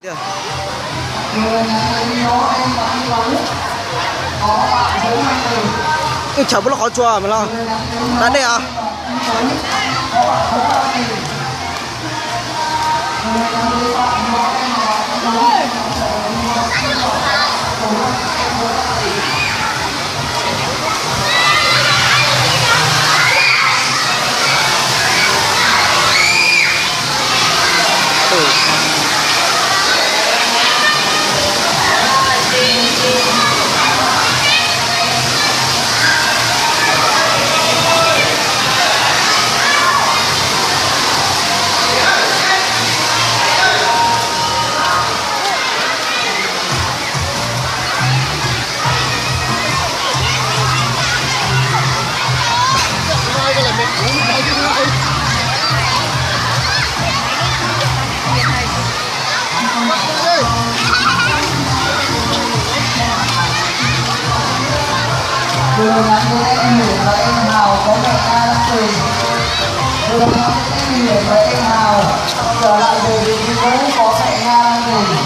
cái chả nó khó chua mà lo đã đây à Đường ngắn với em Nguyễn và em Hào có mẹ A Đăng Quỳnh. Đường ngắn với em Nguyễn và em Hào trở lại về vị trí cũ có mẹ A Đăng Quỳnh.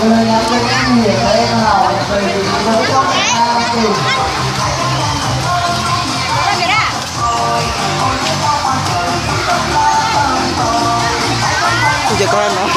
Đường ngắn với em Nguyễn và em Hào về vị trí cũ có mẹ A Đăng Quỳnh. Chị con nó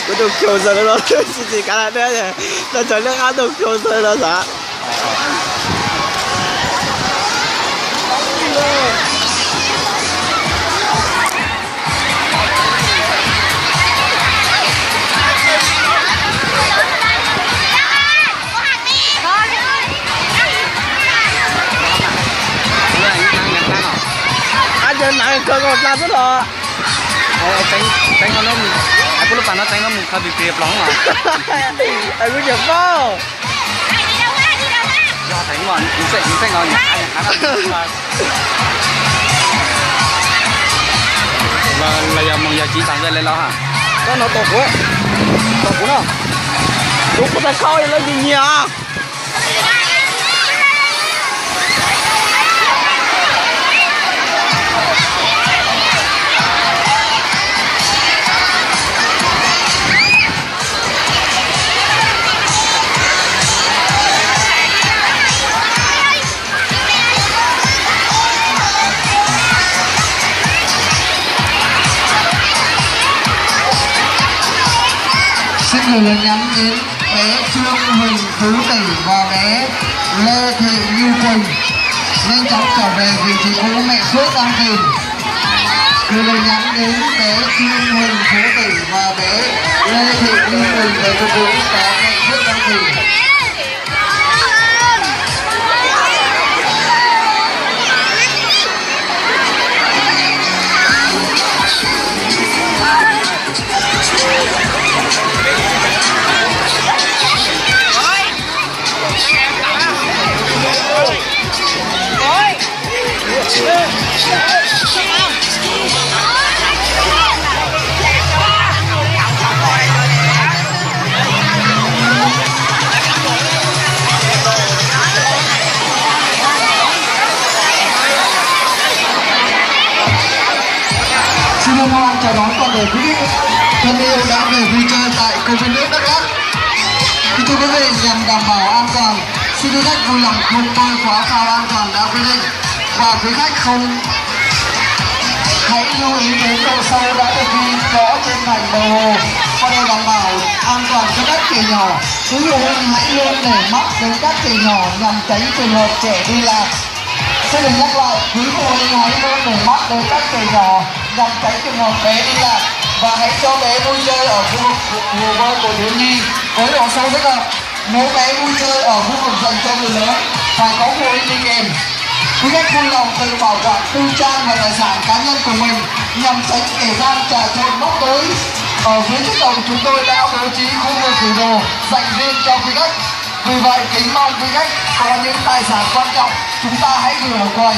cú đục chiều giờ nó chỉ cả là đấy nó trở nên ăn đục chiều giờ nó啥anh chơi nãy cơ còn ra rất rồi tránh con nó ai cũng lúc bạn nó tránh nó một khơi bị kịp lắm mà ai cũng nhập vào do tránh mà cũng sẽ ngon nhỉ là giờ mong giờ chỉ tặng lên lo hả có nó tột quá nào đúng có ta coi lên gì nhỉ Xin gửi lời nhắn đến bé Trương Huỳnh Phú Tỷ và bé Lê Thị Như Quỳnh nhanh chóng trở về vị trí cũ mẹ Phước đang tìm. Gửi lời nhắn đến bé Trương Huỳnh Phú Tỷ và bé Lê Thị Như Quỳnh về vị trí cũ có mẹ Phước đang tìm. Xin hân hoan chào đón toàn thể quý vị thân yêu đã về vui chơi tại công viên nước Đắk Lắk. Thưa quý vị, nhằm đảm bảo an toàn, xin quý khách vui lòng không bơi khóa phao an toàn đã quy định và quý khách không hãy lưu ý đến độ sâu đã được ghi rõ trên thành bờ hồ và để đảm bảo an toàn cho các trẻ nhỏ, quý phụ huynh hãy luôn để mắt đến các trẻ nhỏ nhằm tránh trường hợp trẻ đi lạc. Xin được nhắc lại, quý phụ huynh hãy luôn để mắt đến các trẻ nhỏ nhằm tránh trường hợp bé đi lạc và hãy cho bé vui chơi ở khu vực hồ bơi của thiếu nhi với độ sâu thích hợp. Nếu bé vui chơi ở khu vực dành cho người lớn phải có phụ huynh đi kèm. Quý khách vui lòng tự bảo quản tư trang và tài sản cá nhân của mình nhằm tránh kẻ gian trà trộn móc túi. Ở phía trước cổng chúng tôi đã bố trí khu vực gửi đồ dành riêng cho quý khách. Vì vậy kính mong quý khách có những tài sản quan trọng chúng ta hãy gửi ở quầy.